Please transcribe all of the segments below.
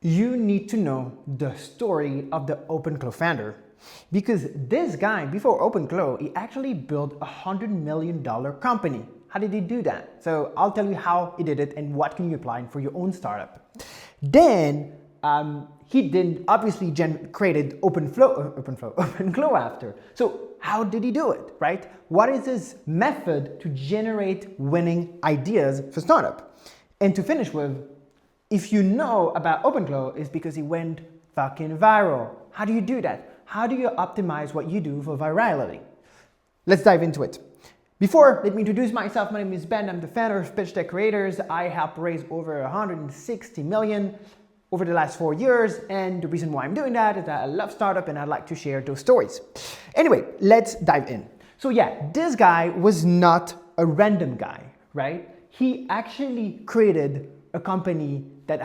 you need to know the story of the OpenClaw founder. Because this guy, before OpenClaw, he actually built a $100 million company. How did he do that? So I'll tell you how he did it and what can you apply for your own startup. Then he then obviously created OpenClaw after. So how did he do it, right? What is his method to generate winning ideas for startup? And to finish with, if you know about OpenClaw, it's because he went fucking viral. How do you do that? How do you optimize what you do for virality? Let's dive into it. Before, let me introduce myself. My name is Ben. I'm the founder of Pitch Deck Creators. I helped raise over 160 million over the last 4 years. And the reason why I'm doing that is that I love startup and I'd like to share those stories. Anyway, let's dive in. So yeah, this guy was not a random guy, right? He actually created a company that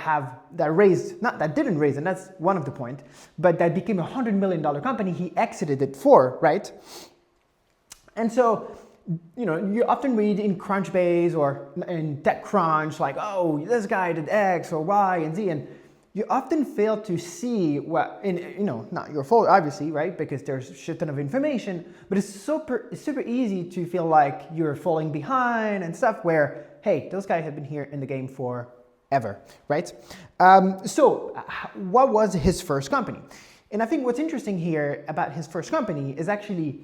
didn't raise, and that's one of the point, but that became a $100 million company. He exited it for, right? And so, you know, you often read in Crunchbase or in TechCrunch, like, oh, this guy did X or Y and Z, and you often fail to see what, not your fault, obviously, right? Because there's a shit ton of information, but it's super easy to feel like you're falling behind and stuff where, hey, those guys have been here in the game for ever, right? So what was his first company? And I think what's interesting here about his first company is actually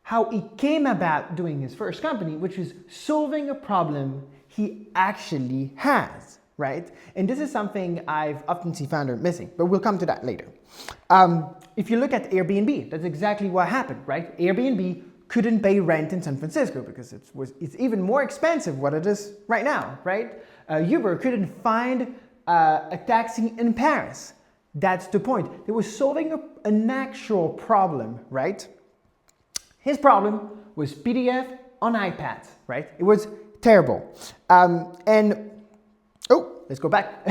how he came about doing his first company, which is solving a problem he actually has, right? And this is something I've often seen founders missing, but we'll come to that later. If you look at Airbnb, that's exactly what happened, right? Airbnb couldn't pay rent in San Francisco because it's even more expensive what it is right now, right? Uber couldn't find a taxi in Paris. That's the point. They were solving an actual problem, right? His problem was PDF on iPads, right? It was terrible. Let's go back.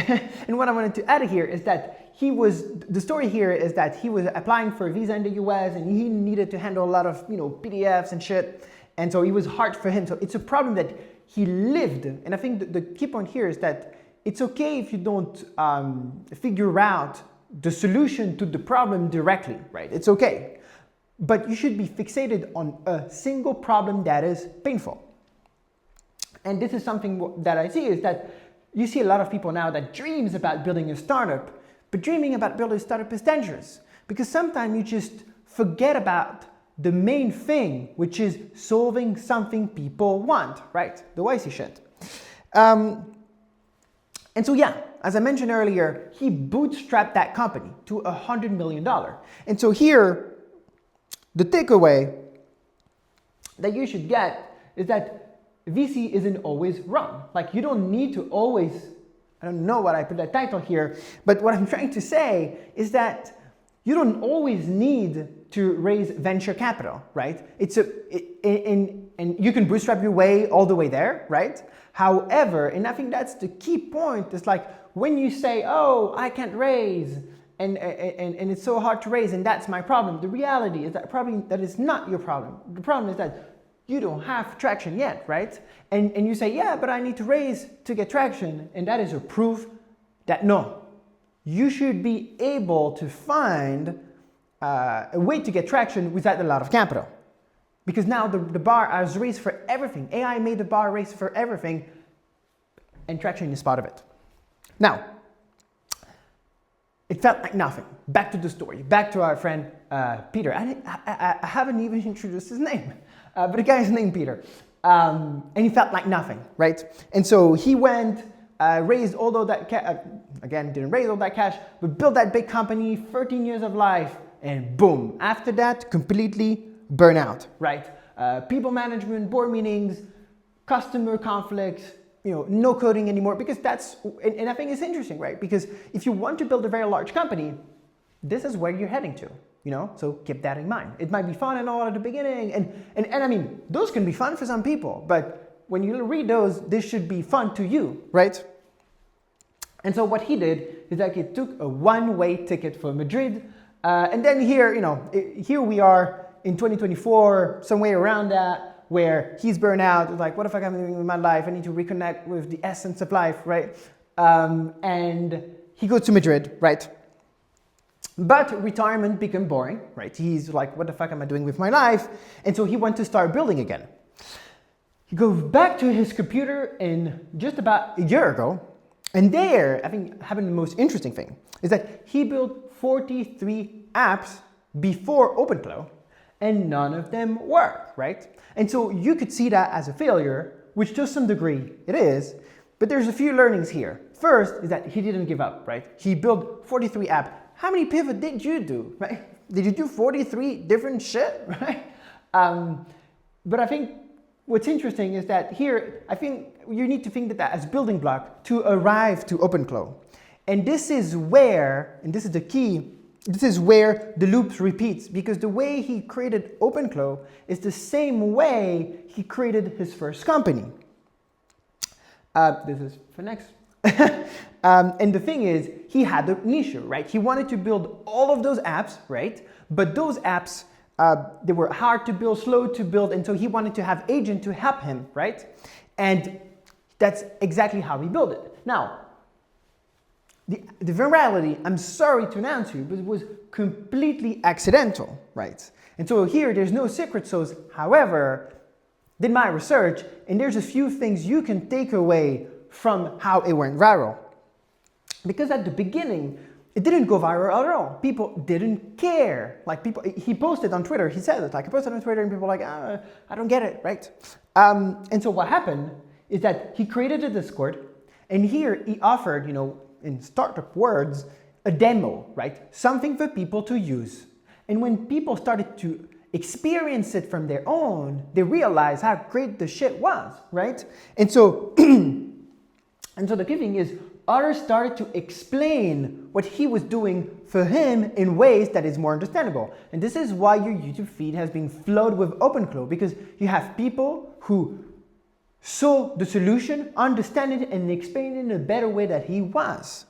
And what I wanted to add here is that the story here is that he was applying for a visa in the US and he needed to handle a lot of, PDFs and shit. And so it was hard for him. So it's a problem that he lived. And I think the key point here is that it's okay if you don't figure out the solution to the problem directly, right? It's okay. But you should be fixated on a single problem that is painful. And this is something that I see is that you see a lot of people now that dreams about building a startup, but dreaming about building a startup is dangerous because sometimes you just forget about the main thing, which is solving something people want, right? The YC shit. And so yeah, as I mentioned earlier, he bootstrapped that company to $100 million. And so here, the takeaway that you should get is that VC isn't always wrong. Like you don't need to always, I don't know what I put that title here, but what I'm trying to say is that you don't always need to raise venture capital, right? And you can bootstrap your way all the way there, right? However, and I think that's the key point, is like when you say, oh, I can't raise, and it's so hard to raise, and that's my problem. The reality is that is not your problem. The problem is that you don't have traction yet, right? And you say, yeah, but I need to raise to get traction. And that is a proof that no, you should be able to find a way to get traction without a lot of capital. Because now the bar is raised for everything. AI made the bar raised for everything, and traction is part of it. Now, it felt like nothing. Back to the story, back to our friend Peter. I haven't even introduced his name. But the guy's named Peter, and he felt like nothing, right? And so he went, raised all of that cash, again, didn't raise all that cash, but built that big company, 13 years of life, and boom. After that, completely burnout, right? People management, board meetings, customer conflicts, no coding anymore, because and I think it's interesting, right? Because if you want to build a very large company, this is where you're heading to. So keep that in mind. It might be fun and all at the beginning, and I mean, those can be fun for some people, but when you read those, this should be fun to you, right? And so what he did is that he took a one-way ticket for Madrid, and then here we are in 2024, somewhere around that, where he's burned out, like, what the fuck am I doing with my life? I need to reconnect with the essence of life, right? And he goes to Madrid, right? But retirement became boring, right? He's like, what the fuck am I doing with my life? And so he went to start building again. He goes back to his computer in just about a year ago. And there, I think having the most interesting thing is that he built 43 apps before OpenClaw, and none of them work, right? And so you could see that as a failure, which to some degree it is, but there's a few learnings here. First is that he didn't give up, right? He built 43 apps. How many pivots did you do, right? Did you do 43 different shit, right? But I think what's interesting is that here, I think you need to think that as building block to arrive to OpenClaw. And this is where, and this is the key, this is where the loop repeats, because the way he created OpenClaw is the same way he created his first company. This is for next. And the thing is, he had an issue, right? He wanted to build all of those apps, right? But those apps, they were hard to build, slow to build, and so he wanted to have agent to help him, right? And that's exactly how he built it. Now, the virality, I'm sorry to announce you, but it was completely accidental, right? And so here, there's no secret sauce. However, did my research, and there's a few things you can take away from how it went viral. Because at the beginning, it didn't go viral at all. People didn't care. Like he posted on Twitter, he said it, like he posted on Twitter and people were like, I don't get it, right? And so what happened is that he created a Discord, and here he offered, in startup words, a demo, right? Something for people to use. And when people started to experience it from their own, they realized how great the shit was, right? And so, the key thing is, others started to explain what he was doing for him in ways that is more understandable. And this is why your YouTube feed has been flooded with OpenClaw, because you have people who saw the solution, understand it, and explain it in a better way that he was.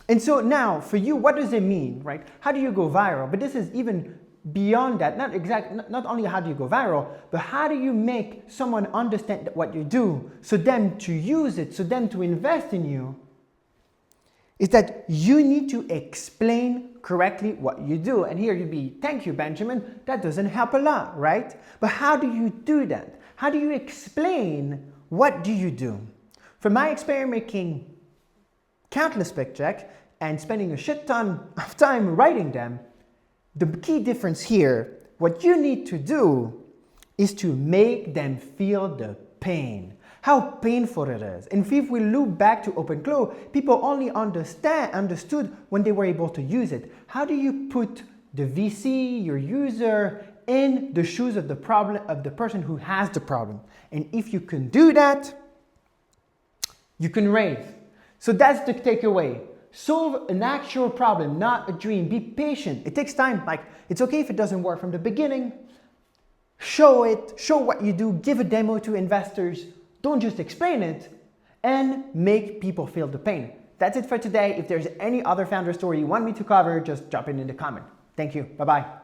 And so now, for you, what does it mean, right? How do you go viral? But this is even beyond that, not only how do you go viral, but how do you make someone understand what you do, so them to use it, so them to invest in you, is that you need to explain correctly what you do. And here you'd be, thank you, Benjamin, that doesn't help a lot, right? But how do you do that? How do you explain what do you do? From my experience making countless pitch decks and spending a shit ton of time writing them, the key difference here, what you need to do is to make them feel the pain, how painful it is. And if we loop back to OpenClaw, people only understood when they were able to use it. How do you put the VC, your user, in the shoes of the person who has the problem? And if you can do that, you can raise. So that's the takeaway. Solve an actual problem, not a dream. Be patient. It takes time. Like, it's okay if it doesn't work from the beginning. Show it, show what you do, give a demo to investors. Don't just explain it, and make people feel the pain. That's it for today. If there's any other founder story you want me to cover, just drop it in the comment. Thank you. Bye-bye.